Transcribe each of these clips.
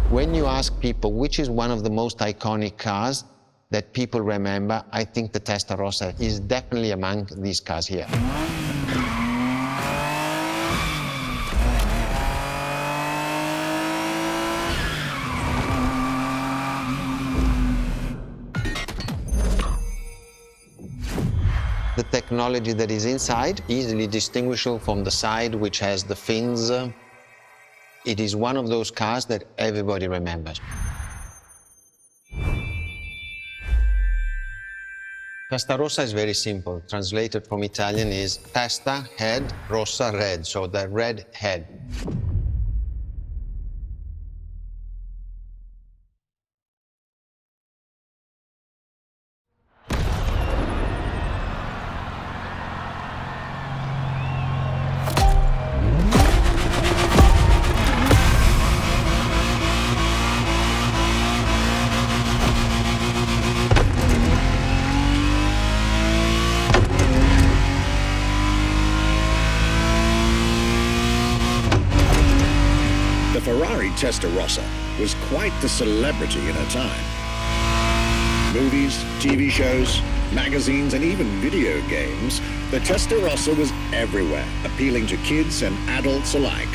When you ask people which is one of the most iconic cars that people remember, I think the Testarossa is definitely among these cars here. The technology that is inside, easily distinguishable from the side which has the fins. It is one of those cars that everybody remembers. Testarossa is very simple. Translated from Italian is testa, head, rossa, red, so the red head. The Ferrari Testarossa was quite the celebrity in her time. Movies, TV shows, magazines, and even video games, the Testarossa was everywhere, appealing to kids and adults alike.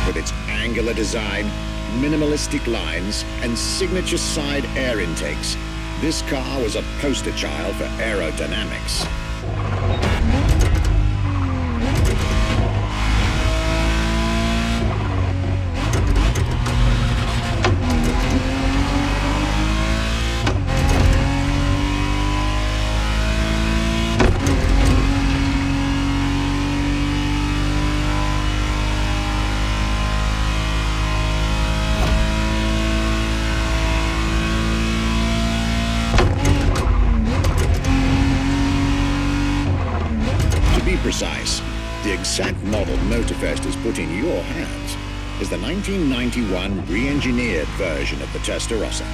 With its angular design, minimalistic lines, and signature side air intakes, this car was a poster child for aerodynamics. Precise, the exact model MOTORFEST has put in your hands is the 1991 re-engineered version of the Testarossa,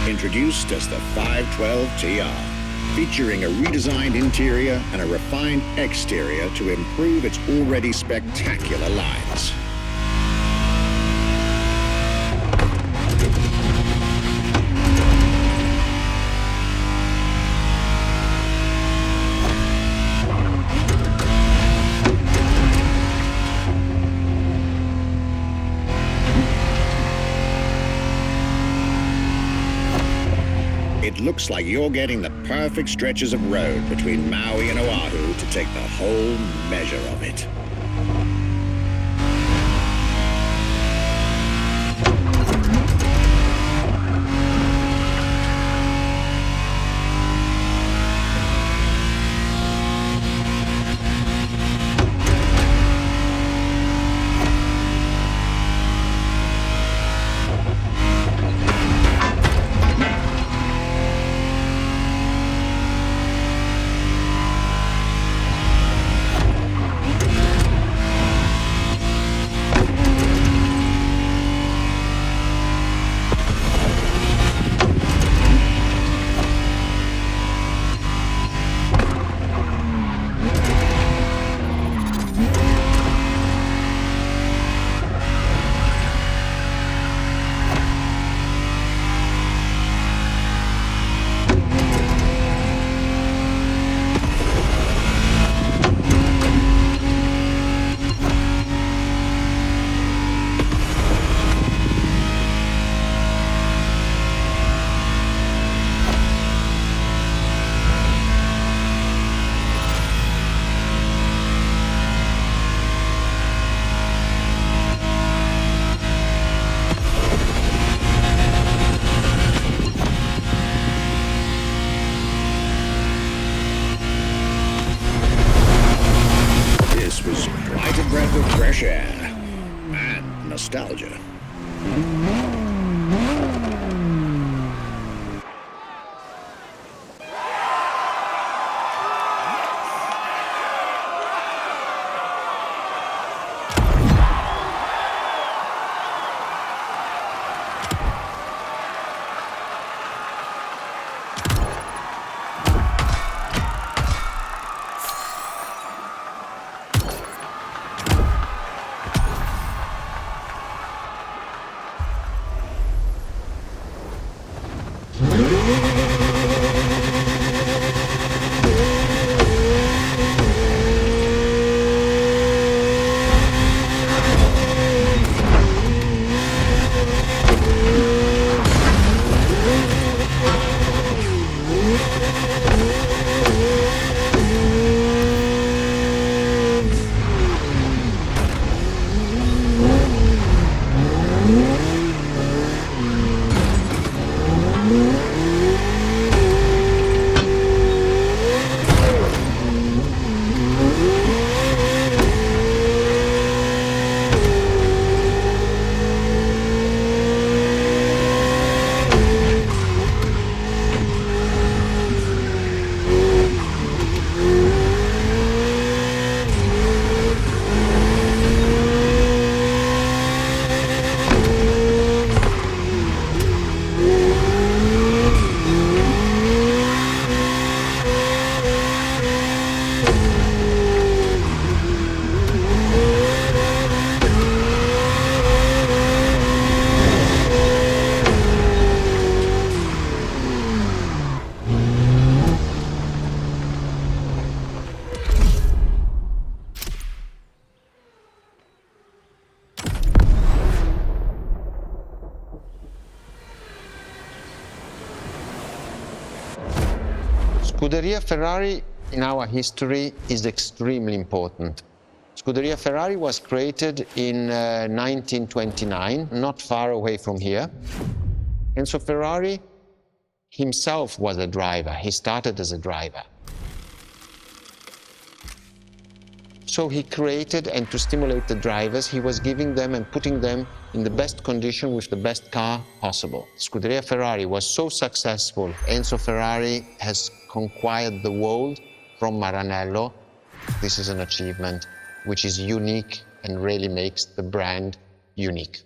introduced as the 512 TR, featuring a redesigned interior and a refined exterior to improve its already spectacular lines. It looks like you're getting the perfect stretches of road between Maui and Oahu to take the whole measure of it. Breath of fresh air and nostalgia. Scuderia Ferrari in our history is extremely important. Scuderia Ferrari was created in 1929, not far away from here. Enzo Ferrari himself was a driver. He started as a driver. So he created, and to stimulate the drivers, he was giving them and putting them in the best condition with the best car possible. Scuderia Ferrari was so successful. Enzo Ferrari has conquered the world from Maranello. This is an achievement which is unique and really makes the brand unique.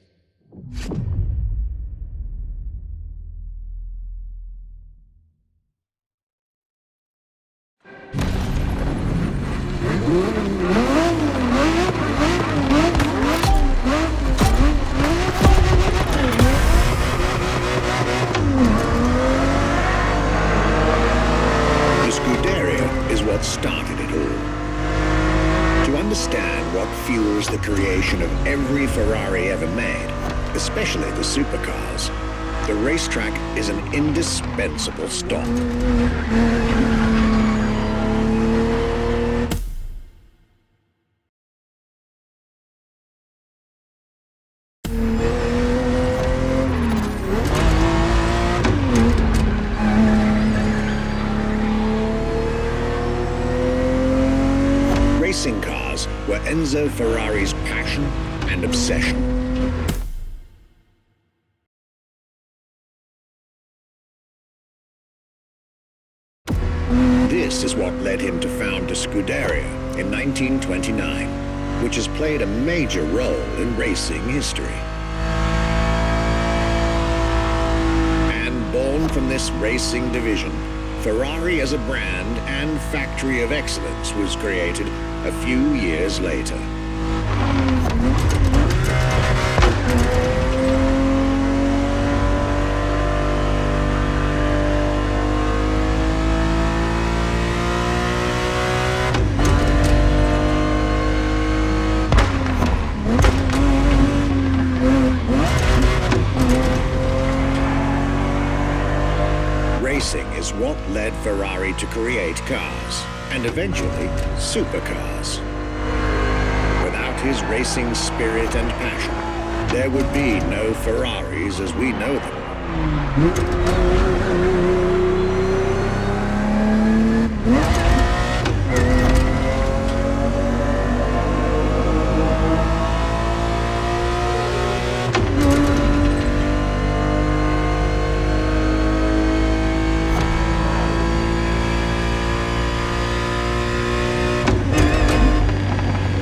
Started it all. To understand what fuels the creation of every Ferrari ever made, especially the supercars, the racetrack is an indispensable stop. Racing cars were Enzo Ferrari's passion and obsession. This is what led him to found a Scuderia in 1929, which has played a major role in racing history. And born from this racing division, Ferrari as a brand and factory of excellence was created a few years later. Racing is what led Ferrari to create cars, and eventually supercars. Without his racing spirit and passion, there would be no Ferraris as we know them.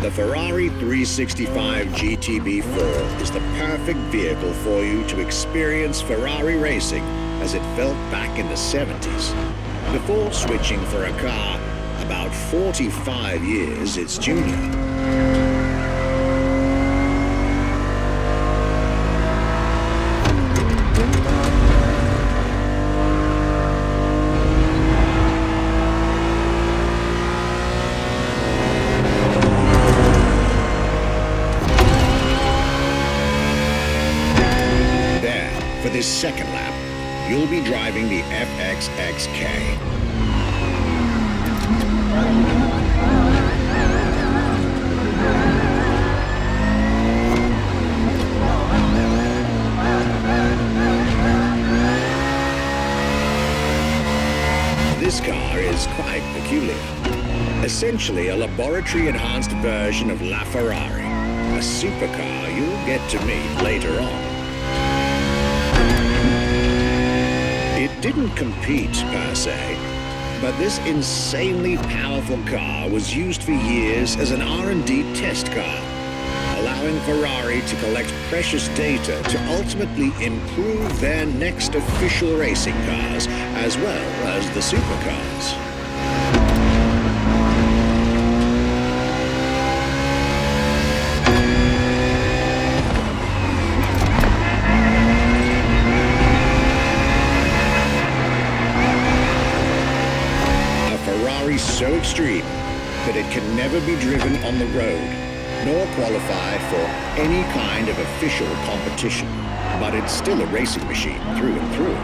The Ferrari 365 GTB4 is the perfect vehicle for you to experience Ferrari racing as it felt back in the 70s, before switching for a car about 45 years its junior. For this second lap, you'll be driving the FXXK. This car is quite peculiar. Essentially a laboratory-enhanced version of La Ferrari, a supercar you'll get to meet later on. It didn't compete, per se, but this insanely powerful car was used for years as an R&D test car, allowing Ferrari to collect precious data to ultimately improve their next official racing cars, as well as the supercars. So extreme that it can never be driven on the road, nor qualify for any kind of official competition. But it's still a racing machine through and through.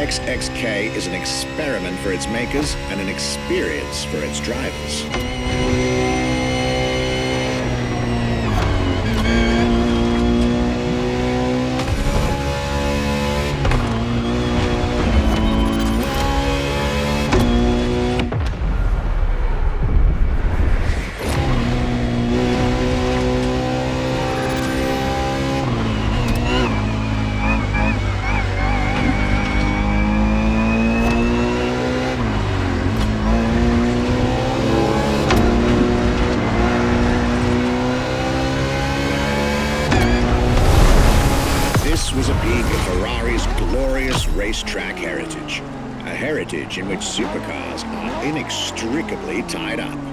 XXK is an experiment for its makers and an experience for its drivers. This was a peek at Ferrari's glorious racetrack heritage, a heritage in which supercars are inextricably tied up.